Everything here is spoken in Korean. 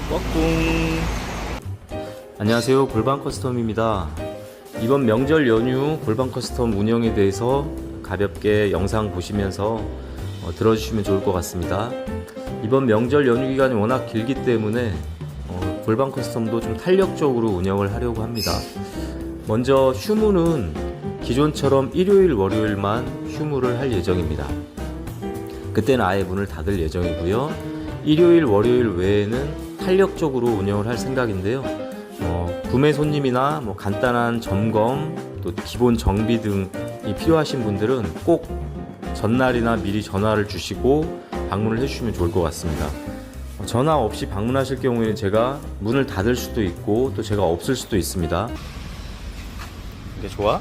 꽉꿍. 안녕하세요, 골방 커스텀입니다. 이번 명절 연휴 골방 커스텀 운영에 대해서 가볍게 영상 보시면서 들어주시면 좋을 것 같습니다. 이번 명절 연휴 기간이 워낙 길기 때문에 골방 커스텀도 좀 탄력적으로 운영을 하려고 합니다. 먼저 휴무는 기존처럼 일요일 월요일만 휴무를 할 예정입니다. 그때는 아예 문을 닫을 예정이고요. 일요일 월요일 외에는 탄력적으로 운영을 할 생각인데요. 구매 손님이나 간단한 점검, 또 기본 정비 등이 필요하신 분들은 꼭 전날이나 미리 전화를 주시고 방문을 해주시면 좋을 것 같습니다. 전화 없이 방문하실 경우에는 제가 문을 닫을 수도 있고 또 제가 없을 수도 있습니다. 이게 좋아?